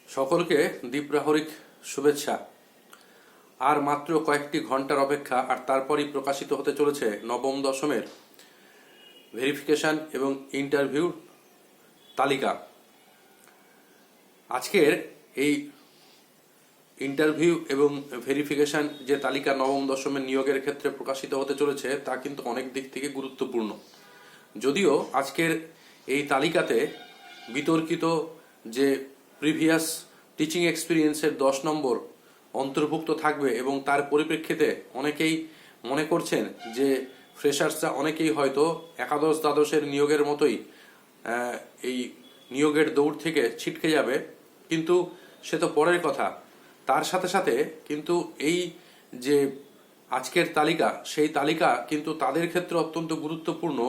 সকলকে দীপ্রাহরিক শুভেচ্ছা। আর মাত্র কয়েকটি ঘন্টার অপেক্ষা, আর তারপরই প্রকাশিত হতে চলেছে নবম দশমের ভেরিফিকেশন এবং ইন্টারভিউ তালিকা। আজকের এই ইন্টারভিউ এবং ভেরিফিকেশন যে তালিকা নবম দশমের নিয়োগের ক্ষেত্রে প্রকাশিত হতে চলেছে তা কিন্তু অনেক দিক থেকে গুরুত্বপূর্ণ। যদিও আজকের এই তালিকাতে বিতর্কিত যে প্রিভিয়াস টিচিং এক্সপিরিয়েন্সের 10 নম্বর অন্তর্ভুক্ত থাকবে এবং তার পরিপ্রেক্ষিতে অনেকেই মনে করছেন যে ফ্রেশার্সরা অনেকেই হয়তো একাদশ দ্বাদশের নিয়োগের মতোই এই নিয়োগের দৌড় থেকে ছিটকে যাবে, কিন্তু সে তো পরের কথা। তার সাথে সাথে কিন্তু এই যে আজকের তালিকা, সেই তালিকা কিন্তু তাদের ক্ষেত্রে অত্যন্ত গুরুত্বপূর্ণ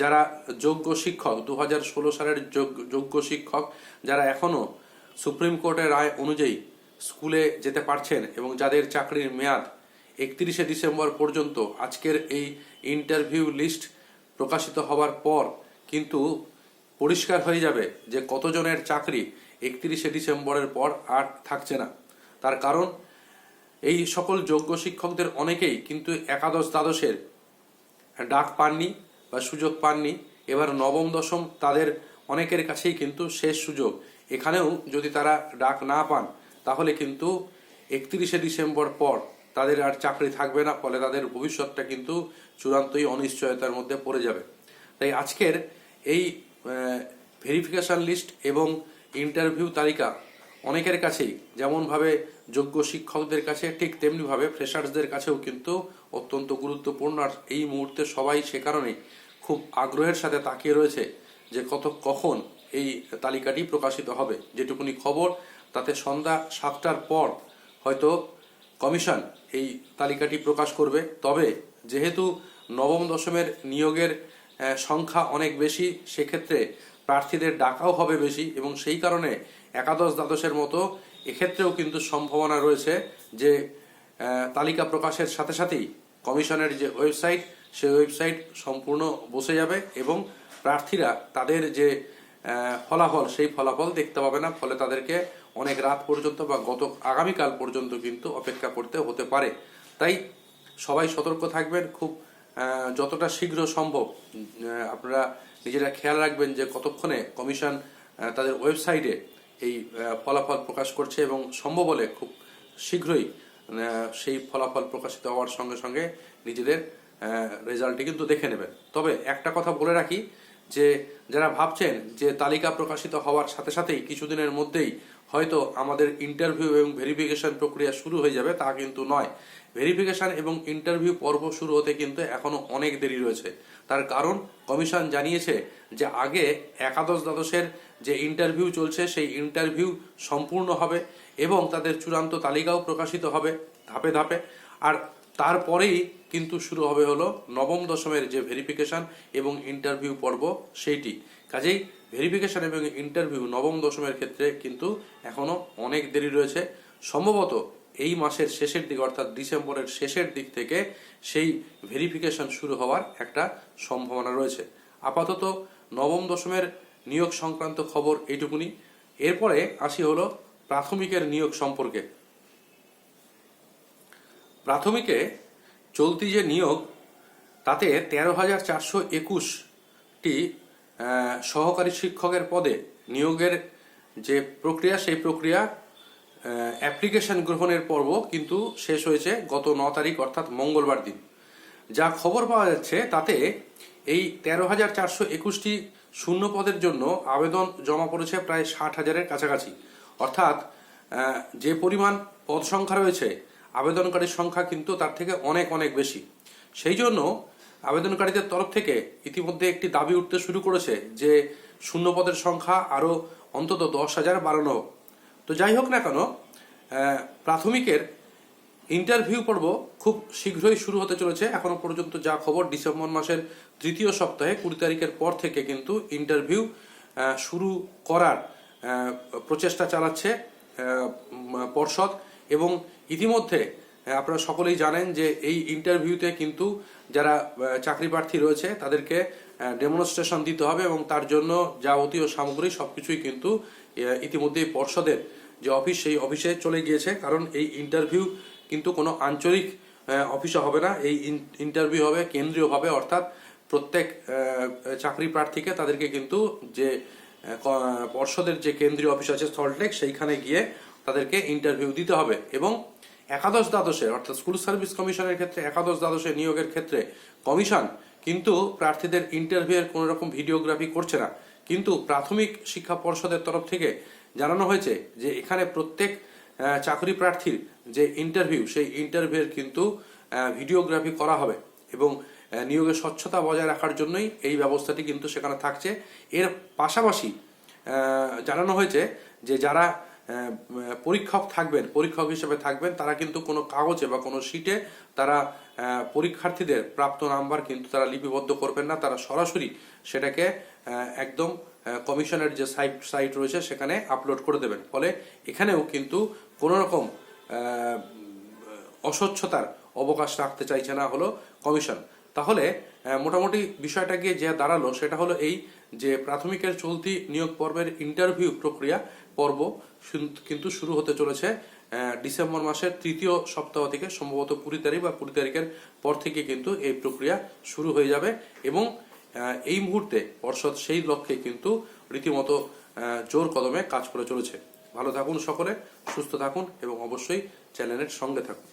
যারা যোগ্য শিক্ষক, 2016 সালের যোগ্য শিক্ষক, যারা এখনও সুপ্রিম কোর্টের রায় অনুযায়ী স্কুলে যেতে পারছেন এবং যাদের চাকরির মেয়াদ 31শে ডিসেম্বর পর্যন্ত। আজকের এই ইন্টারভিউ লিস্ট প্রকাশিত হওয়ার পর কিন্তু পরিষ্কার হয়ে যাবে যে কতজনের চাকরি 31শে ডিসেম্বরের পর আর থাকছে না। তার কারণ এই সকল যোগ্য শিক্ষকদের অনেকেই কিন্তু একাদশ দ্বাদশের ডাক পাননি বা সুযোগ পাননি। এবার নবম দশম তাদের অনেকের কাছেই কিন্তু শেষ সুযোগ। এখানেও যদি তারা ডাক না পান তাহলে কিন্তু 31শে ডিসেম্বর পর তাদের আর চাকরি থাকবে না, ফলে তাদের ভবিষ্যৎটা কিন্তু চূড়ান্তই অনিশ্চয়তার মধ্যে পড়ে যাবে। তাই আজকের এই ভেরিফিকেশন লিস্ট এবং ইন্টারভিউ তালিকা অনেকের কাছেই, যেমনভাবে যোগ্য শিক্ষকদের কাছে ঠিক তেমনিভাবে ফ্রেশার্সদের কাছেও কিন্তু অত্যন্ত গুরুত্বপূর্ণ। আর এই মুহূর্তে সবাই সে কারণেই খুব আগ্রহের সাথে তাকিয়ে রয়েছে যে কখন এই তালিকাটি প্রকাশিত হবে। যেটুকুনি খবর তাতে সন্ধ্যা 7টার পর হয়তো কমিশন এই তালিকাটি প্রকাশ করবে। তবে যেহেতু নবম দশমের নিয়োগের সংখ্যা অনেক বেশি, সেক্ষেত্রে প্রার্থীদের ডাকাও হবে বেশি এবং সেই কারণে একাদশ দ্বাদশের মতো এক্ষেত্রেও কিন্তু সম্ভাবনা রয়েছে যে তালিকা প্রকাশের সাথে সাথেই কমিশনের যে ওয়েবসাইট, সেই ওয়েবসাইট সম্পূর্ণ বসে যাবে এবং প্রার্থীরা তাদের যে ফলাফল, সেই ফলাফল দেখতে পাবে না। ফলে তাদেরকে অনেক রাত পর্যন্ত বা আগামীকাল পর্যন্ত কিন্তু অপেক্ষা করতে হতে পারে। তাই সবাই সতর্ক থাকবেন, খুব যতটা শীঘ্র সম্ভব আপনারা নিজেরা খেয়াল রাখবেন যে কতক্ষণে কমিশন তাদের ওয়েবসাইটে এই ফলাফল প্রকাশ করছে এবং সম্ভব হলে খুব শীঘ্রই সেই ফলাফল প্রকাশিত হওয়ার সঙ্গে সঙ্গে নিজেদের রেজাল্টটি কিন্তু দেখে নেবেন। তবে একটা কথা বলে রাখি যে যারা ভাবছেন যে তালিকা প্রকাশিত হওয়ার সাথে সাথেই কিছুদিনের মধ্যেই হয়তো আমাদের ইন্টারভিউ এবং ভেরিফিকেশন প্রক্রিয়া শুরু হয়ে যাবে, তা কিন্তু নয়। ভেরিফিকেশন এবং ইন্টারভিউ পর্ব শুরু হতে কিন্তু এখনো অনেক দেরি রয়েছে। তার কারণ কমিশন জানিয়েছে যে আগে একাদশ দ্বাদশের যে ইন্টারভিউ চলছে সেই ইন্টারভিউ সম্পূর্ণ হবে এবং তাদের চূড়ান্ত তালিকাও প্রকাশিত হবে ধাপে ধাপে। আর তারপরেই কিন্তু শুরু হবে হলো নবম দশমের যে ভেরিফিকেশন এবং ইন্টারভিউ পর্ব, সেইটি। কাজেই ভেরিফিকেশন এবং ইন্টারভিউ নবম দশমের ক্ষেত্রে কিন্তু এখনো অনেক দেরি রয়েছে। সম্ভবত এই মাসের শেষের দিক, অর্থাৎ ডিসেম্বরের শেষের দিক থেকে সেই ভেরিফিকেশন শুরু হওয়ার একটা সম্ভাবনা রয়েছে। আপাতত নবম দশমের নিয়োগ সংক্রান্ত খবর এইটুকুনি। এরপরে আসি হলো প্রাথমিকের নিয়োগ সম্পর্কে। প্রাথমিকে চলতি যে নিয়োগ, তাতে 13,421টি সহকারী শিক্ষকের পদে নিয়োগের যে প্রক্রিয়া, সেই প্রক্রিয়া অ্যাপ্লিকেশন গ্রহণের পর্ব কিন্তু শেষ হয়েছে গত 9 তারিখ, অর্থাৎ মঙ্গলবার দিন। যা খবর পাওয়া যাচ্ছে তাতে এই 13,421টি শূন্য পদের জন্য আবেদন জমা পড়েছে প্রায় 60,000-এর কাছাকাছি। অর্থাৎ যে পরিমাণ পদ সংখ্যা রয়েছে, আবেদনকারীর সংখ্যা কিন্তু তার থেকে অনেক অনেক বেশি। সেই জন্য আবেদনকারীদের তরফ থেকে ইতিমধ্যে একটি দাবি উঠতে শুরু করেছে যে শূন্য পদের সংখ্যা আরও অন্তত 10,000 বাড়ানো হোক। তো যাই হোক না কেন, প্রাথমিকের ইন্টারভিউ পর্ব খুব শীঘ্রই শুরু হতে চলেছে। এখনো পর্যন্ত যা খবর, ডিসেম্বর মাসের 3য় সপ্তাহে 20 তারিখের পর থেকে কিন্তু ইন্টারভিউ শুরু করার প্রচেষ্টা চালাচ্ছে পর্ষদ। এবং ইতিমধ্যে আপনারা সকলেই জানেন যে এই ইন্টারভিউতে কিন্তু যারা চাকরি প্রার্থী রয়েছে তাদেরকে ডেমনস্ট্রেশন দিতে হবে এবং তার জন্য যাবতীয় সামগ্রী সবকিছুই কিন্তু ইতিমধ্যেই পর্ষদের যে অফিস, সেই অফিসে চলে গিয়েছে। কারণ এই ইন্টারভিউ কিন্তু কোনো আঞ্চলিক অফিসে হবে না, এই ইন্টারভিউ হবে কেন্দ্রীয়ভাবে, অর্থাৎ প্রত্যেক চাকরি প্রার্থীকে তাদেরকে কিন্তু যে পর্ষদের যে কেন্দ্রীয় অফিস আছে সল্টলেক, সেইখানে গিয়ে তাদেরকে ইন্টারভিউ দিতে হবে। এবং একাদশ দ্বাদশের অর্থাৎ স্কুল সার্ভিস কমিশনের ক্ষেত্রে, একাদশ দ্বাদশে নিয়োগের ক্ষেত্রে কমিশন কিন্তু প্রার্থীদের ইন্টারভিউয়ের কোনো রকম ভিডিওগ্রাফি করছে না। কিন্তু প্রাথমিক শিক্ষা পর্ষদের তরফ থেকে জানানো হয়েছে যে এখানে প্রত্যেক চাকরি প্রার্থীর যে ইন্টারভিউ, সেই ইন্টারভিউয়ের কিন্তু ভিডিওগ্রাফি করা হবে এবং নিয়োগের স্বচ্ছতা বজায় রাখার জন্যই এই ব্যবস্থাটি কিন্তু সেখানে থাকছে। এর পাশাপাশি জানানো হয়েছে যে যারা পরীক্ষক থাকবেন, পরীক্ষক হিসেবে থাকবেন, তারা কিন্তু কোনো কাগজে বা কোনো শিটে তারা পরীক্ষার্থীদের প্রাপ্ত নাম্বার কিন্তু তারা লিপিবদ্ধ করবেন না, তারা সরাসরি সেটাকে একদম কমিশনের যে সাইট রয়েছে সেখানে আপলোড করে দেবেন। ফলে এখানেও কিন্তু কোনো রকম অস্বচ্ছতার অবকাশ রাখতে চাইছে না হলো কমিশন। তাহলে মোটামুটি বিষয়টা গিয়ে যে দাঁড়ালো সেটা হলো এই যে প্রাথমিকের চলতি নিয়োগ পর্বের ইন্টারভিউ প্রক্রিয়া পর্ব কিন্তু শুরু হতে চলেছে ডিসেম্বর মাসের ৩য় সপ্তাহ থেকে, সম্ভবত ২০ তারিখ বা ২০ তারিখের পর থেকে কিন্তু এই প্রক্রিয়া শুরু হয়ে যাবে। এবং এই মুহূর্তে পর্ষদ সেই লক্ষ্যে কিন্তু রীতিমতো জোর কদমে কাজ করে চলেছে। ভালো থাকুন সকলে, সুস্থ থাকুন এবং অবশ্যই চ্যানেলের সঙ্গে থাকুন।